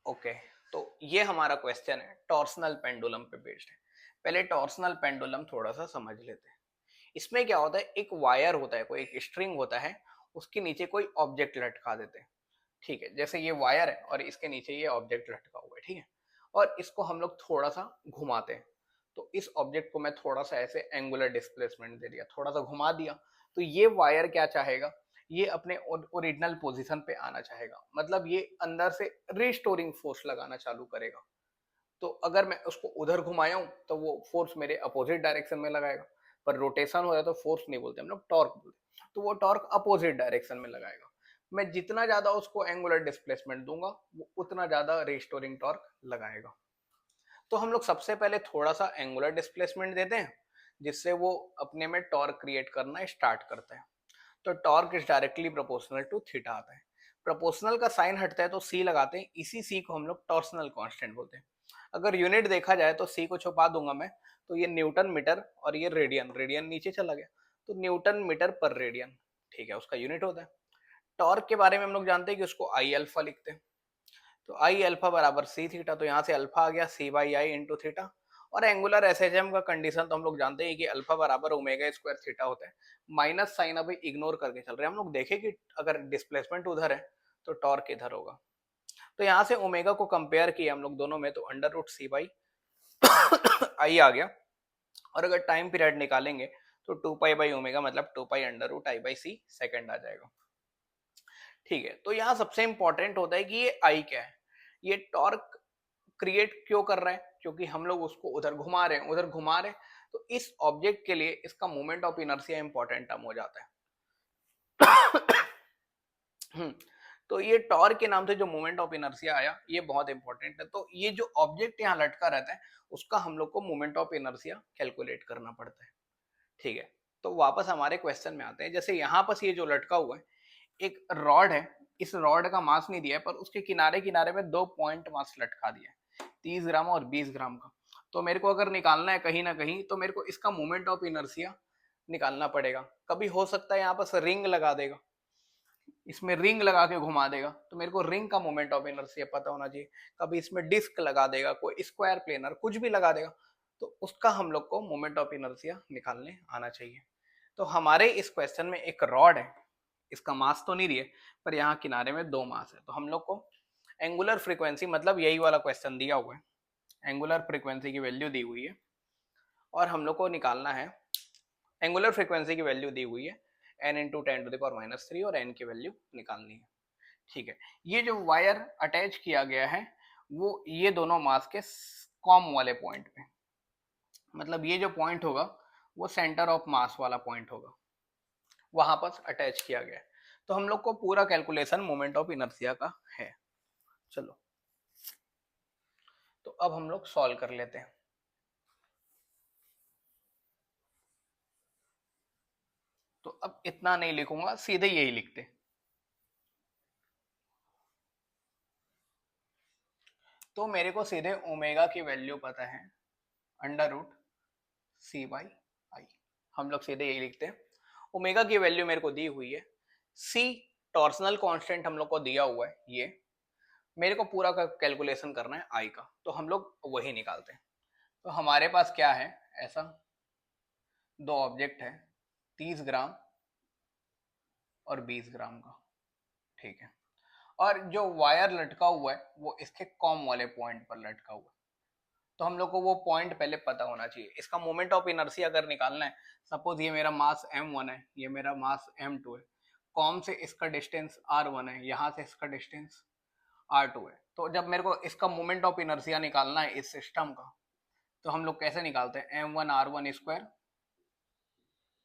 Okay, तो ये हमारा क्वेश्चन है टॉर्सनल पेंडुलम पे बेस्ड है। पहले टॉर्सनल पेंडुलम थोड़ा सा समझ लेते हैं। इसमें क्या होता है, एक वायर होता है, कोई एक स्ट्रिंग होता है, उसके नीचे कोई ऑब्जेक्ट लटका देते हैं। ठीक है, जैसे ये वायर है और इसके नीचे ये ऑब्जेक्ट लटका हुआ है, ठीक है। और इसको हम लोग थोड़ा सा घुमाते हैं। तो इस ऑब्जेक्ट को मैं थोड़ा सा ऐसे एंगुलर डिस्प्लेसमेंट दे दिया, थोड़ा सा घुमा दिया। तो ये वायर क्या चाहेगा, ये अपने ओरिजिनल पोजीशन पे आना चाहेगा, मतलब ये अंदर से रिस्टोरिंग फोर्स लगाना चालू करेगा। तो अगर मैं उसको उधर घुमाया हूं तो वो फोर्स मेरे अपोजिट डायरेक्शन में लगाएगा। पर रोटेशन हो जाए तो फोर्स नहीं बोलते हम लोग, टॉर्क बोलते हैं। तो वो टॉर्क अपोजिट डायरेक्शन में लगाएगा। मैं जितना ज्यादा उसको एंगुलर डिस्प्लेसमेंट दूंगा, वो उतना ज्यादा रिस्टोरिंग टॉर्क लगाएगा। तो हम लोग सबसे पहले थोड़ा सा एंगुलर डिस्प्लेसमेंट देते हैं, जिससे वो अपने में टॉर्क क्रिएट करना स्टार्ट करता है। तो torque is directly proportional to theta आता है। प्रोपोर्शनल का साइन हटता है तो सी लगाते हैं, इसी सी को हम लोग टॉर्सनल कांस्टेंट बोलते हैं। अगर यूनिट देखा जाए तो सी को छुपा दूंगा मैं, तो ये न्यूटन मीटर और ये रेडियन, रेडियन नीचे चला गया, तो न्यूटन मीटर पर रेडियन, ठीक है, उसका यूनिट होता है। टॉर्क के बारे में हम लोग जानते हैं कि उसको आई अल्फा लिखते हैं। तो आई अल्फा बराबर सी थीटा, तो यहाँ से अल्फा आ गया सी बाई आई इंटू थीटा। और एंगुलर एसएचएम का कंडीशन तो हम लोग जानते हैं कि अल्फा बराबर ओमेगा स्क्वायर थीटा होता है। माइनस साइन अभी इग्नोर करके चल रहे हैं हम लोग, देखें कि अगर डिस्प्लेसमेंट उधर है तो टॉर्क इधर होगा। तो यहाँ से ओमेगा को कंपेयर किया हम लोग दोनों में, तो under root C by I आ गया। और अगर टाइम पीरियड निकालेंगे तो टू पाई बाई ओमेगा मतलब two pi under root I by C second आ जाएगा। ठीक है, तो यहाँ सबसे इंपॉर्टेंट होता है कि ये आई क्या है। ये टॉर्क क्रिएट क्यों कर रहा है, क्योंकि हम लोग उसको उधर घुमा रहे हैं, उधर घुमा रहे हैं। तो इस ऑब्जेक्ट के लिए इसका moment of inertia important term हो जाता है। तो ये टॉर्क के नाम से जो मोमेंट ऑफ इनर्शिया आया, ये बहुत इंपॉर्टेंट है। तो ये जो ऑब्जेक्ट यहाँ लटका रहता है, उसका हम लोग को मोमेंट ऑफ इनर्शिया कैलकुलेट करना पड़ता है। ठीक है, तो वापस हमारे क्वेश्चन में आते हैं। जैसे यहाँ पर ये जो लटका हुआ है, एक रॉड है। इस रॉड का मास नहीं दिया है, पर उसके किनारे किनारे में दो पॉइंट मास लटका दिया है, 30 ग्राम और 20 ग्राम का। तो मेरे को अगर निकालना है कहीं ना कहीं, तो मेरे को इसका मोमेंट ऑफ इनर्शिया निकालना पड़ेगा। कभी हो सकता है यहाँ पर रिंग लगा देगा, इसमें रिंग लगा के घुमा देगा, तो मेरे को रिंग का मोमेंट ऑफ इनर्शिया पता होना चाहिए। कभी इसमें डिस्क लगा देगा, कोई स्क्वायर प्लेनर कुछ भी लगा देगा, तो उसका हम लोग को मोमेंट ऑफ इनर्शिया निकालने आना चाहिए। तो हमारे इस क्वेश्चन में एक रॉड है, इसका मास तो नहीं दिए, पर यहाँ किनारे में दो मास है। तो हम लोग को एंगुलर फ्रीक्वेंसी, मतलब यही वाला क्वेश्चन दिया हुआ है, एंगुलर फ्रीक्वेंसी की वैल्यू दी हुई है, और हम लोग को निकालना है, एंगुलर फ्रीक्वेंसी की वैल्यू दी हुई है n into ten to the power minus three, और n की वैल्यू निकालनी है। ठीक है, ये जो वायर अटैच किया गया है, वो ये दोनों मास के कॉम वाले पॉइंट पे, मतलब ये जो पॉइंट होगा वो सेंटर ऑफ मास वाला पॉइंट होगा, वहां पर अटैच किया गया है। तो हम लोग को पूरा कैलकुलेशन मोमेंट ऑफ इनर्शिया का है। चलो, तो अब हम लोग सॉल्व कर लेते हैं। तो अब इतना नहीं लिखूंगा, सीधे यही लिखते। तो मेरे को सीधे ओमेगा की वैल्यू पता है, under root C by I. हम लोग सीधे यही लिखते हैं। ओमेगा की वैल्यू मेरे को दी हुई है, सी टॉर्सनल कांस्टेंट हम लोग को दिया हुआ है, ये मेरे को पूरा का कैलकुलेशन करना है आई का, तो हम लोग वही निकालते हैं। तो हमारे पास क्या है, ऐसा दो ऑब्जेक्ट है, 30 ग्राम और 20 ग्राम का, ठीक है। और जो वायर लटका हुआ है वो इसके कॉम वाले पॉइंट पर लटका हुआ है। तो हम लोग को वो पॉइंट पहले पता होना चाहिए। इसका मोमेंट ऑफ इनर्शिया अगर निकालना है, सपोज ये मेरा मास m1 है, ये मेरा मास m2 है, कॉम से इसका डिस्टेंस r1 है, यहाँ से इसका डिस्टेंस r2 है। तो जब मेरे को इसका मोमेंट ऑफ इनर्शिया निकालना है इस सिस्टम का, तो हम लोग कैसे निकालते हैं, m1 r1 square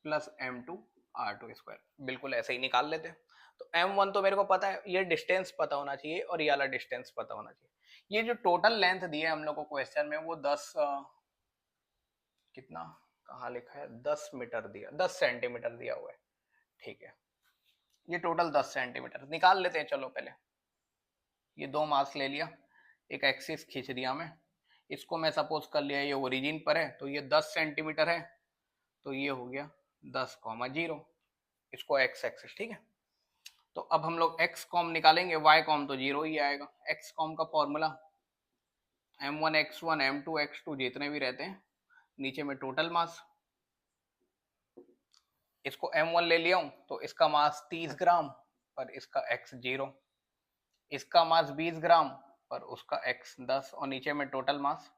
plus m2 r2 square, बिल्कुल ऐसे ही निकाल लेते हैं। तो m1 तो मेरे को पता है, ये डिस्टेंस पता होना चाहिए और ये वाला डिस्टेंस पता होना चाहिए। ये जो टोटल लेंथ दी है हम लोग को क्वेश्चन में, वो 10 कितना, कहाँ लिखा है, 10 मीटर दिया, 10 सेंटीमीटर दिया हुआ है। ठीक है, ये टोटल 10 सेंटीमीटर निकाल लेते हैं। चलो पहले ये दो मास ले लिया, एक एक्सिस खींच दिया मैं, इसको मैं सपोज कर लिया ये ओरिजिन पर है, तो ये 10 सेंटीमीटर है, तो ये हो गया 10,0, इसको एक्स एक्सिस, ठीक है। तो अब हम लोग x कॉम निकालेंगे, y कॉम तो 0 ही आएगा। x कॉम का formula m1 x1 m2 x2 जितने भी रहते हैं, नीचे में टोटल मास, इसको m1 ले लिया हूं तो इसका मास 30 ग्राम पर इसका x 0, इसका मास 20 ग्राम पर उसका x 10, और नीचे में टोटल मास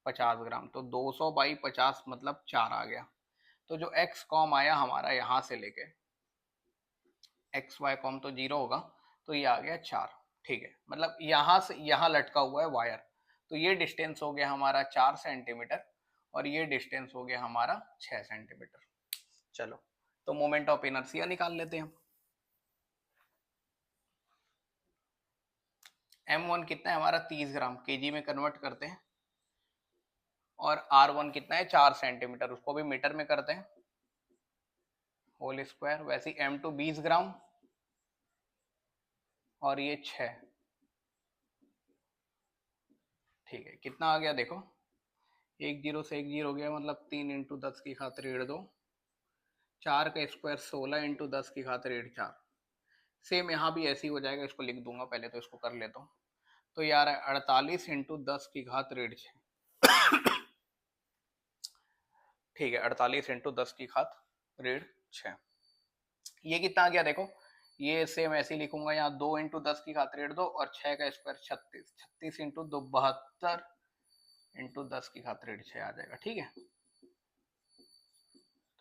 50 ग्राम। तो 200 बाई 50 मतलब 4 आ गया। तो जो x कॉम आया हमारा यहां से लेके, एक्स वाई कॉम तो 0 होगा, तो ये आ गया 4। ठीक है, मतलब यहां से यहां लटका हुआ है वायर, तो ये डिस्टेंस हो गया हमारा 4 सेंटीमीटर और ये डिस्टेंस हो गया हमारा 6 सेंटीमीटर। चलो, तो मोमेंट ऑफ इनर्शिया निकाल लेते हैं हम। m1 कितना है हमारा 30 ग्राम, केजी में कन्वर्ट करते हैं, और r1 कितना है 4 सेंटीमीटर, उसको भी मीटर में करते हैं, होल स्क्वायर। वैसे ही m2 20 ग्राम और ये 6। ठीक है, कितना आ गया देखो, 1 0 से 1 0 गया, मतलब 3 इंटू 10 की खातिर 8 2, 4 का स्क्वायर 16 इंटू 10 की खातिर 8 4। सेम यहाँ भी ऐसे ही हो जाएगा, इसको लिख दूंगा, पहले तो इसको कर लेता हूँ। तो यार 48 इंटू 10 की घात 6। ठीक है, 48 इंटू 10 की घात 6। ये कितना आ गया देखो, ये सेम ऐसे ही लिखूंगा, यहाँ 2 इंटू 10 की घात 2 और 6 का स्क्वायर 36, 36 इंटू 2 72 इंटू 10 की घात 6 आ जाएगा। ठीक है,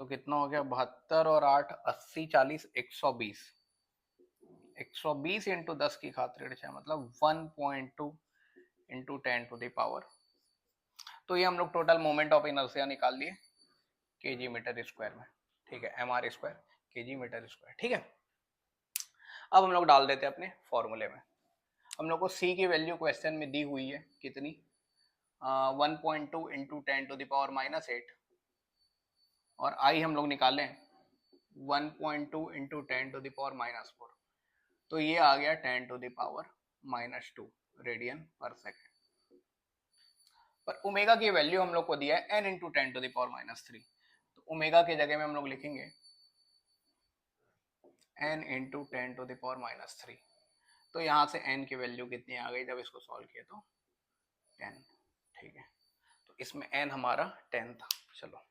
तो कितना हो गया, 72 और 8 80 40 120, 120 इंटू 10 की घात 6 मतलब 1.2 इंटू 10 टू द पावर। तो ये हम लोग टोटल मोमेंट ऑफ इनर्शिया निकाल लिए केजी मीटर स्क्वायर में। ठीक है, M R square kg metre square. ठीक है, अब हम लोग डाल देते हैं अपने फॉर्मूले में। हम लोग को सी की वैल्यू क्वेश्चन में दी हुई है कितनी, 1.2 इंटू 10 टू द पावर -8, और आई हम लोग निकालें 1.2 इंटू 10 टू द पावर -4, तो ये आ गया 10 to the power -2 radian per second. पर ओमेगा की वैल्यू हम लोग को दिया है n into 10 to the power -3, तो ओमेगा की जगह में हम लोग लिखेंगे n into 10 to the power -3। तो यहाँ से n की वैल्यू कितनी आ गई, जब इसको सॉल्व किया तो 10। ठीक है, तो इसमें n हमारा 10 था। चलो,